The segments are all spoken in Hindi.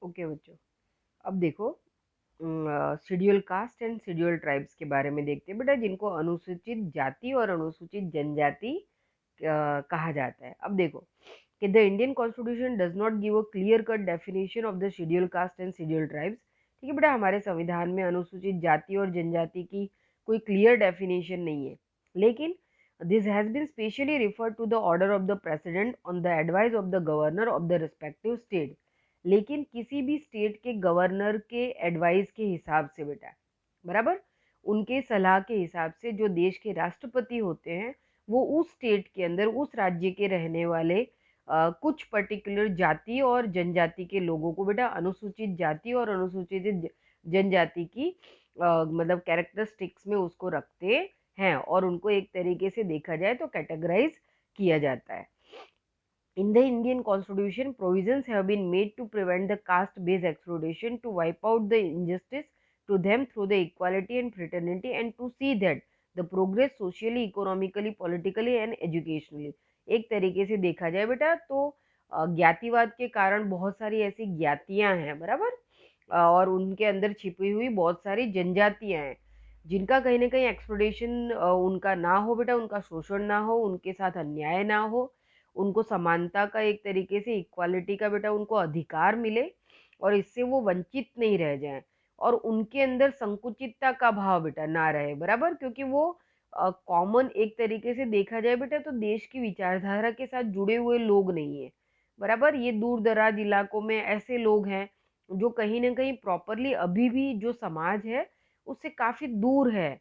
ओके बच्चों, अब देखो schedule caste and schedule tribes के बारे में देखते हैं बेटा, जिनको अनुसूचित जाति और अनुसूचित जनजाति कहा जाता है। अब देखो कि the Indian constitution does not give a clear cut definition of the schedule cast and schedule tribes. ठीक है बेटा, हमारे संविधान में अनुसूचित जाति और जनजाति की कोई क्लियर डेफिनेशन नहीं है, लेकिन this has been specially referred to the order of the president on the advice of the governor of the respective state. लेकिन किसी भी स्टेट के गवर्नर के एडवाइस के हिसाब से बेटा, बराबर, उनके सलाह के हिसाब से जो देश के राष्ट्रपति होते हैं वो उस स्टेट के अंदर उस राज्य के रहने वाले कुछ पर्टिकुलर जाति और जनजाति के लोगों को बेटा अनुसूचित जाति और अनुसूचित जनजाति की मतलब कैरेक्टरिस्टिक्स में उसको रखते हैं और उनको एक तरीके से देखा जाए तो कैटेगराइज किया जाता है। In the Indian Constitution, provisions have been made to prevent the caste-based exploitation, to wipe out the injustice to them through the equality and fraternity, and to see that the progress socially, economically, politically and educationally। एक तरीके से देखा जाए बेटा तो ज्ञातिवाद के कारण बहुत सारी ऐसी ज्ञातियां हैं, बराबर, और उनके अंदर छिपी हुई बहुत सारी जनजातियां हैं जिनका कहीं ना कहीं एक्सप्लोइटेशन उनका ना हो बेटा, उनका शोषण ना हो, उनके साथ अन्याय ना हो, उनको समानता का एक तरीके से इक्वालिटी का बेटा उनको अधिकार मिले और इससे वो वंचित नहीं रह जाएं और उनके अंदर संकुचितता का भाव बेटा ना रहे, बराबर, क्योंकि वो कॉमन एक तरीके से देखा जाए बेटा तो देश की विचारधारा के साथ जुड़े हुए लोग नहीं है, बराबर। ये दूर दराज इलाकों में ऐसे लोग हैं जो कहीं ना कहीं प्रॉपरली अभी भी जो समाज है उससे काफी दूर है,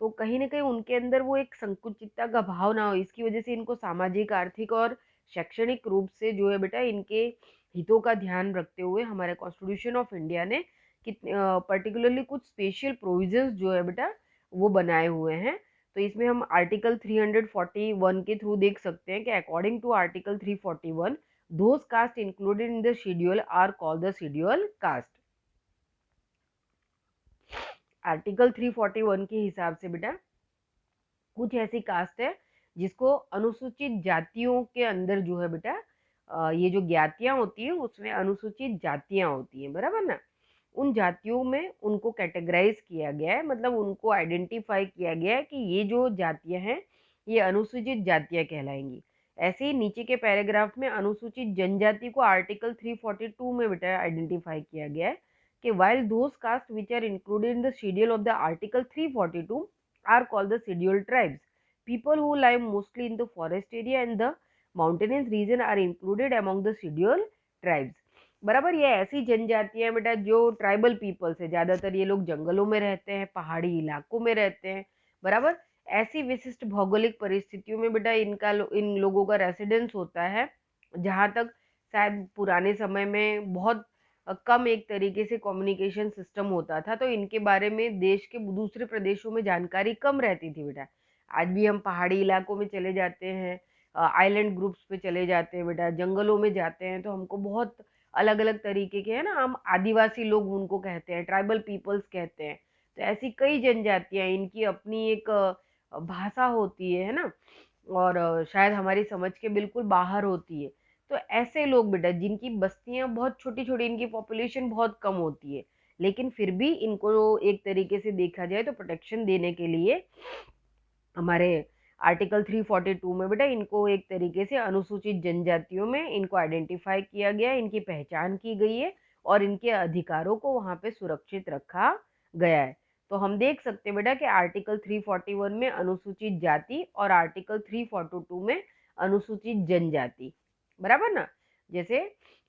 तो कहीं ना कहीं उनके अंदर वो एक संकुचितता का भाव ना हो, इसकी वजह से इनको सामाजिक, आर्थिक और शैक्षणिक रूप से जो है बेटा इनके हितों का ध्यान रखते हुए हमारे कॉन्स्टिट्यूशन ऑफ इंडिया ने पर्टिकुलरली कुछ स्पेशल प्रोविजंस जो है बेटा वो बनाए हुए हैं। तो इसमें हम आर्टिकल 341 के थ्रू देख सकते हैं कि according to article 341 those caste included in the schedule are called the schedule caste. Article 341 के हिसाब से बेटा कुछ ऐसी कास्ट है जिसको अनुसूचित जातियों के अंदर जो है बेटा ये जो ज्ञातियां होती हैं उसमें अनुसूचित जातियां होती हैं, बराबर ना, उन जातियों में उनको कैटेगराइज किया गया है, मतलब उनको आइडेंटिफाई किया गया है कि ये जो जातियां हैं ये अनुसूचित जातियां कहलाएंगी। ऐसे ही नीचे के पैराग्राफ में अनुसूचित जनजाति को आर्टिकल 342 में बेटा आइडेंटिफाई किया गया है कि while those castes which are included in the schedule of the article 342 are called the scheduled tribes, people who live mostly in the forest area and the mountainous region are included among the scheduled tribes। बराबर, ये ऐसी जनजातियां बेटा जो ट्राइबल पीपल्स है, ज्यादातर ये लोग जंगलों में रहते हैं, पहाड़ी इलाकों में रहते हैं, बराबर। ऐसी विशिष्ट भौगोलिक परिस्थितियों में बेटा इन लोगों का रेसिडेंस होता है जहां तक शायद पुराने समय में बहुत कम एक तरीके से कम्युनिकेशन सिस्टम होता था, तो इनके बारे में देश के दूसरे प्रदेशों में जानकारी कम रहती थी बेटा। आज भी हम पहाड़ी इलाकों में चले जाते हैं, आइलैंड ग्रुप्स पे चले जाते हैं बेटा, जंगलों में जाते हैं तो हमको बहुत अलग अलग तरीके के है ना, हम आदिवासी लोग उनको कहते हैं, ट्राइबल पीपल्स कहते हैं। तो ऐसी कई जनजातियां, इनकी अपनी एक भाषा होती है ना, और शायद हमारी समझ के बिल्कुल बाहर होती है। तो ऐसे लोग बेटा जिनकी बस्तियां बहुत छोटी छोटी, इनकी पॉपुलेशन बहुत कम होती है, लेकिन फिर भी इनको एक तरीके से देखा जाए तो प्रोटेक्शन देने के लिए हमारे आर्टिकल 342 में बेटा इनको एक तरीके से अनुसूचित जनजातियों में इनको आइडेंटिफाई किया गया है, इनकी पहचान की गई है और इनके अधिकारों को वहां पे सुरक्षित रखा गया है। तो हम देख सकते हैं बेटा कि आर्टिकल 341 में अनुसूचित जाति और आर्टिकल 342 में अनुसूचित जनजाति, बराबर ना। जैसे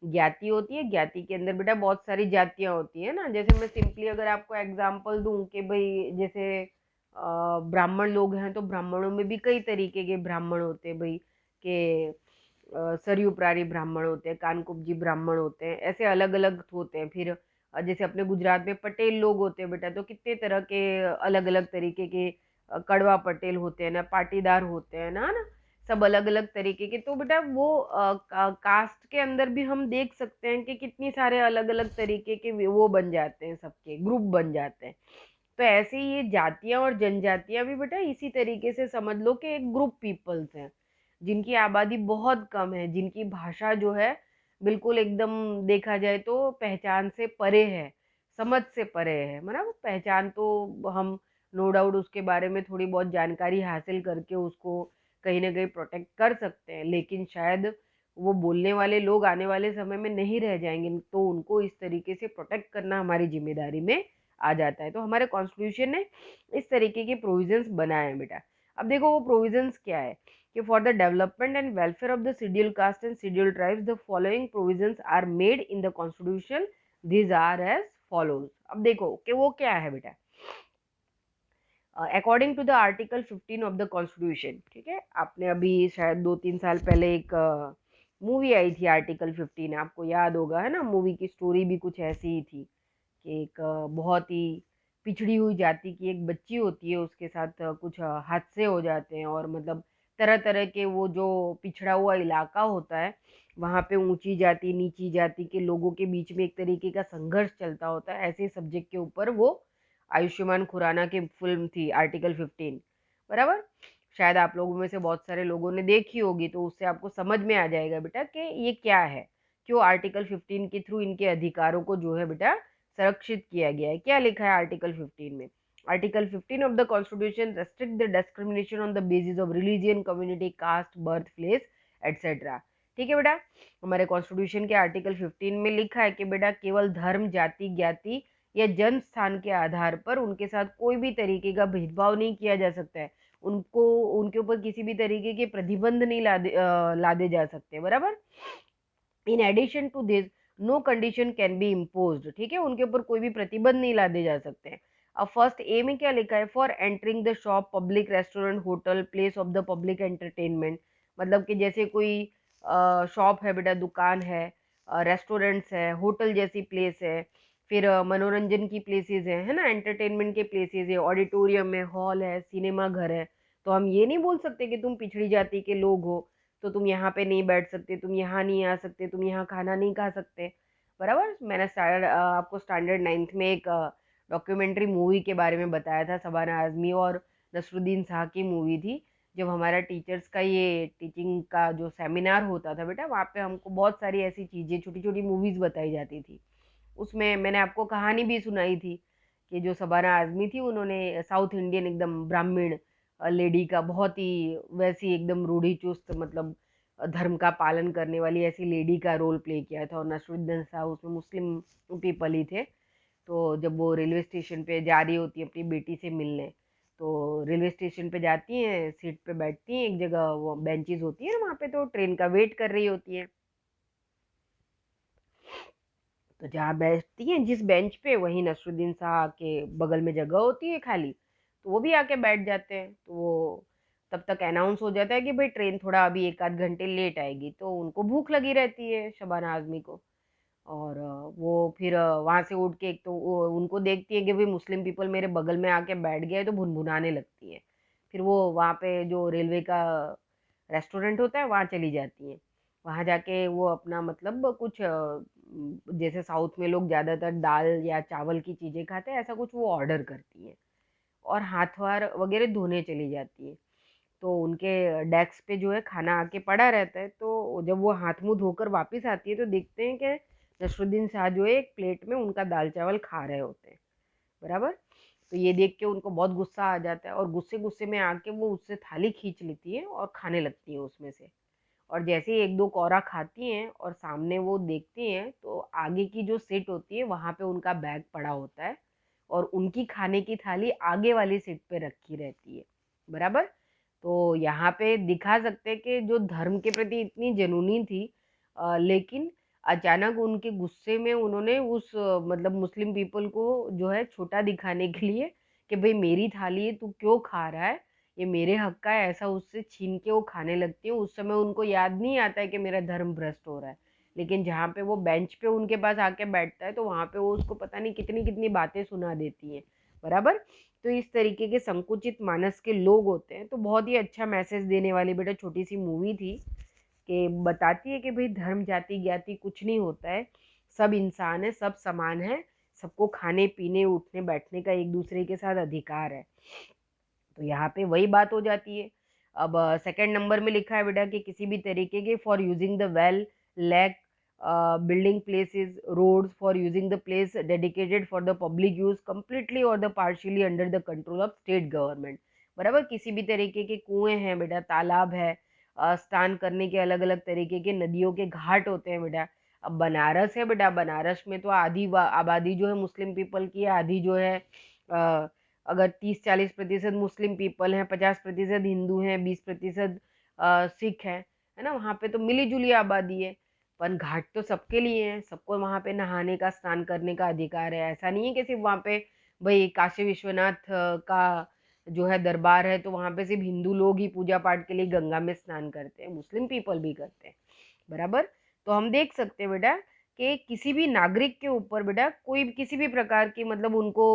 ज्ञाति होती है, ज्ञाति के अंदर बेटा बहुत सारी जातियां होती है ना, जैसे मैं सिंपली अगर आपको एग्जांपल दूं कि भाई जैसे ब्राह्मण लोग हैं तो ब्राह्मणों में भी कई तरीके के ब्राह्मण होते हैं भाई, के सरयुप्रारी ब्राह्मण होते हैं, कानकुब्जी ब्राह्मण होते हैं, ऐसे अलग अलग होते हैं। फिर जैसे अपने गुजरात में पटेल लोग होते हैं बेटा, तो कितने तरह के अलग अलग तरीके के कड़वा पटेल होते हैं ना, पाटीदार होते हैं ना, सब अलग अलग तरीके के। तो बेटा वो कास्ट के अंदर भी हम देख सकते हैं कि कितनी सारे अलग अलग तरीके के वो बन जाते हैं, सबके ग्रुप बन जाते हैं। तो ऐसे ही ये जातियां और जनजातियां भी बेटा इसी तरीके से समझ लो कि एक ग्रुप पीपल्स हैं जिनकी आबादी बहुत कम है, जिनकी भाषा जो है बिल्कुल एकदम देखा जाए तो पहचान से परे है, समझ से परे है, मतलब पहचान तो हम नो डाउट उसके बारे में थोड़ी बहुत जानकारी हासिल करके उसको कहीं न कहीं प्रोटेक्ट कर सकते हैं, लेकिन शायद वो बोलने वाले लोग आने वाले समय में नहीं रह जाएँगे, तो उनको इस तरीके से प्रोटेक्ट करना हमारी ज़िम्मेदारी में आ जाता है। तो हमारे कॉन्स्टिट्यूशन ने इस तरीके के प्रोविज़न्स बनाए हैं बेटा। अब देखो वो प्रोविज़न्स क्या है कि for the development and welfare of the scheduled caste and scheduled tribes the following provisions are made in the constitution, these are as follows. अब देखो कि वो क्या है बेटा। According to the article 15 of the constitution, ठीक है, आपने अभी शायद 2-3 साल पहले एक मूवी आई थी आर्टिकल 15, आपको याद होगा, है ना? मूवी की स्टोरी भी कुछ ऐसी ही थी कि एक बहुत ही पिछड़ी हुई जाति की एक बच्ची होती है, उसके साथ कुछ हादसे हो जाते हैं और मतलब तरह-तरह के वो जो पिछड़ा हुआ इलाका होता है, वहाँ पे ऊँची जाति, नीची जाति के लोगों के बीच में एक तरीके का संघर्ष चलता होता है। ऐसे सब्जेक्ट के ऊपर वो आयुष्मान खुराना की फ़िल्म थी आर्टिकल 15, बराबर? शायद आप लोगों में से बहुत सारे लोगों ने देखी होगी, तो उससे आपको समझ में आ जाएगा बेटा कि ये क्या है, क्यों आर्टिकल 15 के थ्रू इनके अधिकारों को जो है बेटा संरक्षित किया गया है। क्या लिखा है आर्टिकल 15 में? Article 15 of the constitution restrict the discrimination on the basis of religion, community, caste, birth place etcetera. ठीक है बेटा, हमारे कॉन्स्टिट्यूशन के आर्टिकल 15 में लिखा है कि बेटा केवल धर्म, जाति, ज्ञाति या जन्म स्थान के आधार पर उनके साथ कोई भी तरीके का भेदभाव नहीं किया जा सकता है। उनको उनके ऊपर किसी भी तरीके के प्रतिबंध नहीं लादे जा सकते, बराबर? In addition to this no condition can be imposed, ठीक है, उनके ऊपर कोई भी प्रतिबंध नहीं लादे जा सकते हैं। अब फर्स्ट ए में क्या लिखा है? For entering the shop, public restaurant, hotel, place of the public entertainment, मतलब कि जैसे कोई शॉप है बेटा, दुकान है, रेस्टोरेंट्स है, होटल जैसी प्लेस है, फिर मनोरंजन की प्लेसेस है ना, एंटरटेनमेंट के प्लेसेस है, ऑडिटोरियम है, हॉल है, सिनेमा घर है। तो हम ये नहीं बोल सकते कि तुम पिछड़ी जाति के लोग हो तो तुम यहाँ पे नहीं बैठ सकते, तुम यहाँ नहीं आ सकते, तुम यहाँ खाना नहीं खा सकते, बराबर? मैंने आपको स्टैंडर्ड 9th में एक डॉक्यूमेंट्री मूवी के बारे में बताया था, शबाना आजमी और नसरुद्दीन शाह की मूवी थी। जब हमारा टीचर्स का ये टीचिंग का जो सेमिनार होता था बेटा, वहाँ पे हमको बहुत सारी ऐसी चीज़ें, छोटी-छोटी मूवीज़ बताई जाती थी। उसमें मैंने आपको कहानी भी सुनाई थी कि जो शबाना आज़मी थी, उन्होंने साउथ इंडियन एकदम ब्राह्मण लेडी का, बहुत ही वैसी एकदम रूढ़िचुस्त, मतलब धर्म का पालन करने वाली ऐसी लेडी का रोल प्ले किया था, और नसरुद्दीन शाह उसमें मुस्लिम पीपल ही थे। तो जब वो रेलवे स्टेशन पे जा रही होती है अपनी बेटी से मिलने, तो रेलवे स्टेशन पे जाती हैं, सीट पे बैठती हैं, एक जगह वो बेंचेस होती है ना वहाँ पे, तो ट्रेन का वेट कर रही होती हैं। तो जहाँ बैठती हैं जिस बेंच पे, वहीं नसरुद्दीन शाह के बगल में जगह होती है खाली, तो वो भी आके बैठ जाते हैं। तो वो तब तक अनाउंस हो जाता है कि भाई ट्रेन थोड़ा अभी 1 आध घंटे लेट आएगी, तो उनको भूख लगी रहती है शबाना आजमी को। और वो फिर वहाँ से उठ के, एक तो वो उनको देखती है कि भाई मुस्लिम पीपल मेरे बगल में आके बैठ गए, तो भुनभुनाने लगती है। फिर वो वहाँ पे जो रेलवे का रेस्टोरेंट होता है वहाँ चली जाती हैं। वहाँ जाके वो अपना मतलब कुछ जैसे साउथ में लोग ज़्यादातर दाल या चावल की चीज़ें खाते हैं, ऐसा कुछ वो ऑर्डर करती हैं और हाथ-वार वगैरह धोने चली जाती हैं। तो उनके डेस्क पे जो है खाना आके पड़ा रहता है, तो जब वो हाथ-मुँह धोकर वापस आती है, तो देखते हैं कि नसरुद्दीन शाह जो है एक प्लेट में उनका दाल-चावल खा रहे होते हैं, बराबर? तो ये देख के उनको बहुत गुस्सा आ जाता है और गुस्से-गुस्से में आके वो उससे थाली खींच लेती हैं और खाने लगती हैं उसमें से। और जैसे ही 1-2 कौरा खाती हैं और सामने वो देखती हैं, तो आगे की जो सीट होती है वहाँ पे उनका बैग पड़ा होता है और उनकी खाने की थाली आगे वाली सीट पे रखी रहती है, बराबर? तो यहाँ पे दिखा सकते हैं कि जो धर्म के प्रति इतनी जुनूनी थी, लेकिन अचानक उनके गुस्से में उन्होंने उस मतलब मुस्लिम पीपल को जो है छोटा दिखाने के लिए कि भई मेरी थाली है, तू क्यों खा रहा है? ये मेरे हक का है, ऐसा उससे छीन के वो खाने लगती हैं। उस समय उनको याद नहीं आता है कि मेरा धर्म भ्रष्ट हो रहा है। लेकिन जहाँ पे वो बेंच पे उनके पास आके बैठता है, तो वहाँ पे वो उसको पता नहीं कितनी-कितनी बातें सुना देती हैं, बराबर? तो इस तरीके के संकुचित मानस के लोग होते हैं। तो बहुत ही अच्छा मैसेज देने वाली बेटा छोटी-सी मूवी थी कि बताती है कि भई धर्म, जाति, ज्ञाति कुछ नहीं होता है। सब इंसान हैं, सब समान हैं, सबको खाने-पीने, उठने-बैठने का एक-दूसरे के साथ अधिकार है। तो यहाँ पे वही बात हो जाती है। अब सेकंड नंबर में लिखा है बेटा कि किसी भी तरीके के for using the well, lake building places, roads for using the place dedicated for the public use completely or the partially under the control of state government. बराबर, किसी भी तरीके के कुएं हैं बेटा, तालाब है, स्नान करने के अलग अलग तरीके के नदियों के घाट होते हैं बेटा। अब बनारस है बेटा, बनारस में तो आधी आबादी जो है मुस्लिम पीपल की है, आधी जो है अगर 30-40% मुस्लिम पीपल हैं, 50% हिंदू हैं, 20% सिख हैं, है ना। वहाँ पे तो मिली जुली आबादी है, पर घाट तो सबके लिए हैं, सबको वहाँ पे नहाने का, स्नान करने का अधिकार है। ऐसा नहीं है कि सिर्फ वहाँ पे भाई काशी विश्वनाथ का जो है दरबार है तो वहाँ पे सिर्फ हिंदू लोग ही पूजा पाठ के लिए गंगा में स्नान करते हैं, मुस्लिम पीपल भी करते हैं, बराबर। तो हम देख सकते हैं बेटा कि किसी भी नागरिक के ऊपर बेटा कोई किसी भी प्रकार की मतलब उनको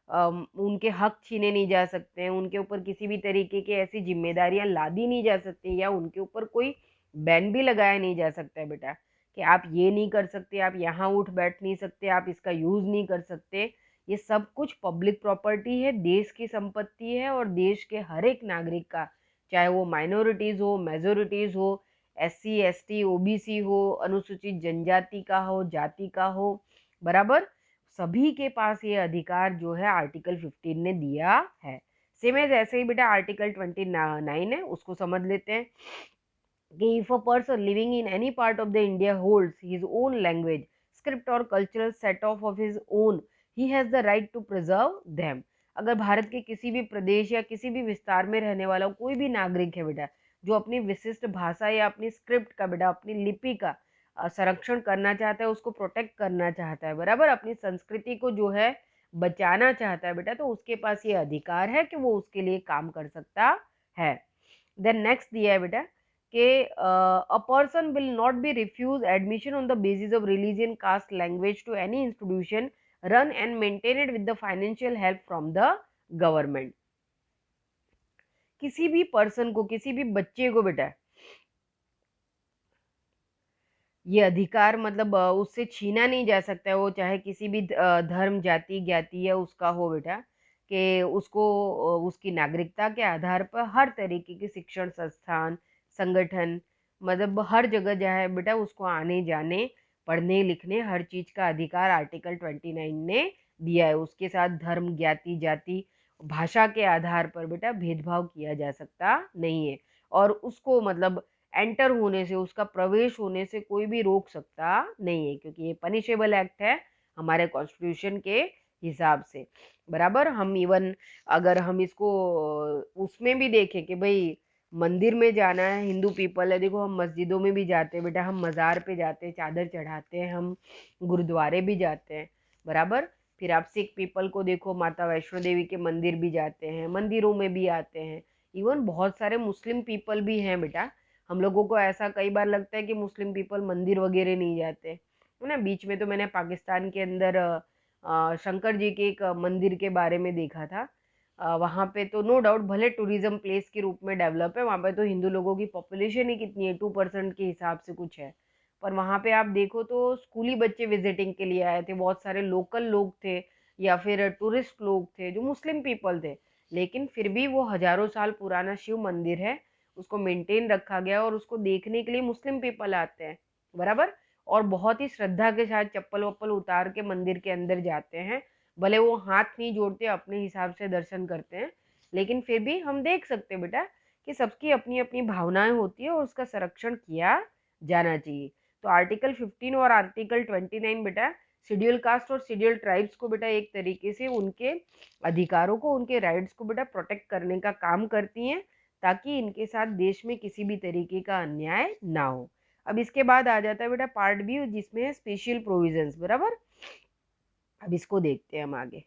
उनके हक छीने नहीं जा सकते हैं, उनके ऊपर किसी भी तरीके की ऐसी जिम्मेदारियां लादी नहीं जा सकती, या उनके ऊपर कोई बैन भी लगाया नहीं जा सकता है बेटा कि आप ये नहीं कर सकते, आप यहाँ उठ बैठ नहीं सकते, आप इसका यूज़ नहीं कर सकते। ये सब कुछ पब्लिक प्रॉपर्टी है, देश की संपत्ति है, और देश के हर एक नागरिक का, चाहे वो माइनॉरिटीज़ हो, मेजोरिटीज़ हो, SC ST OBC हो, अनुसूचित जनजाति का हो, जाति का हो, बराबर, सभी के पास ये अधिकार जो है आर्टिकल 15 ने दिया है। सेम एज ऐसे ही बेटा आर्टिकल 29 है, उसको समझ लेते हैं कि if a person living in any part of the India holds his own language, script or cultural set off of his own, he has the right to preserve them. अगर भारत के किसी भी प्रदेश या किसी भी विस्तार में रहने वाला कोई भी नागरिक है बेटा जो अपनी विशिष्ट भाषा या अपनी स्क्रिप्ट का बेटा अपनी लिपि का संरक्षण करना चाहता है, उसको प्रोटेक्ट करना चाहता है, बराबर, अपनी संस्कृति को जो है बचाना चाहता है बेटा, तो उसके पास ये अधिकार है कि वो उसके लिए काम कर सकता है। देन नेक्स्ट दिया है बेटा कि a person will not be refused admission on the basis of religion, caste, language to any institution run and maintained with the financial help from the government. किसी भी पर्सन को, किसी भी बच्चे को बेटा ये अधिकार मतलब उससे छीना नहीं जा सकता है, वो चाहे किसी भी धर्म, जाति, ज्ञाति या उसका हो बेटा, कि उसको उसकी नागरिकता के आधार पर हर तरीके के शिक्षण संस्थान, संगठन, मतलब हर जगह जाए बेटा उसको आने जाने, पढ़ने लिखने, हर चीज का अधिकार आर्टिकल 29 ने दिया है। उसके साथ धर्म, ज्ञाति, जाति, भाषा के आधार पर बेटा भेदभाव किया जा सकता नहीं है, और उसको मतलब एंटर होने से, उसका प्रवेश होने से कोई भी रोक सकता नहीं है, क्योंकि ये पनिशेबल एक्ट है हमारे कॉन्स्टिट्यूशन के हिसाब से, बराबर। हम इवन अगर हम इसको उसमें भी देखें कि भाई मंदिर में जाना है, हिंदू पीपल है, देखो हम मस्जिदों में भी जाते हैं बेटा, हम मज़ार पे जाते हैं, चादर चढ़ाते हैं, हम गुरुद्वारे भी जाते हैं, बराबर। फिर आप सिख पीपल को देखो, माता वैष्णो देवी के मंदिर भी जाते हैं, मंदिरों में भी आते हैं। इवन बहुत सारे मुस्लिम पीपल भी हैं बेटा, हम लोगों को ऐसा कई बार लगता है कि मुस्लिम पीपल मंदिर वगैरह नहीं जाते, है ना। बीच में तो मैंने पाकिस्तान के अंदर शंकर जी के एक मंदिर के बारे में देखा था, वहाँ पे तो नो डाउट भले टूरिज्म प्लेस के रूप में डेवलप है, वहाँ पे तो हिंदू लोगों की पॉपुलेशन ही कितनी है, 2% के हिसाब से कुछ है, पर वहाँ पे आप देखो तो स्कूली बच्चे विजिटिंग के लिए आए थे, बहुत सारे लोकल लोग थे या फिर टूरिस्ट लोग थे जो मुस्लिम पीपल थे, लेकिन फिर भी वो हजारों साल पुराना शिव मंदिर है, उसको मेंटेन रखा गया और उसको देखने के लिए मुस्लिम पीपल आते हैं, बराबर। और बहुत ही श्रद्धा के साथ चप्पल वप्पल उतार के मंदिर के अंदर जाते हैं, भले वो हाथ नहीं जोड़ते, अपने हिसाब से दर्शन करते हैं, लेकिन फिर भी हम देख सकते हैं बेटा कि सबकी अपनी अपनी भावनाएं होती है और उसका संरक्षण किया जाना चाहिए। तो आर्टिकल 15 और आर्टिकल 29 बेटा शेड्यूल कास्ट और शेड्यूल ट्राइब्स को बेटा एक तरीके से उनके अधिकारों को, उनके राइट्स को बेटा प्रोटेक्ट करने का काम करती हैं, ताकि इनके साथ देश में किसी भी तरीके का अन्याय ना हो। अब इसके बाद आ जाता है बेटा पार्ट बी, जिसमें है स्पेशल प्रोविजंस, बराबर। अब इसको देखते हैं हम आगे।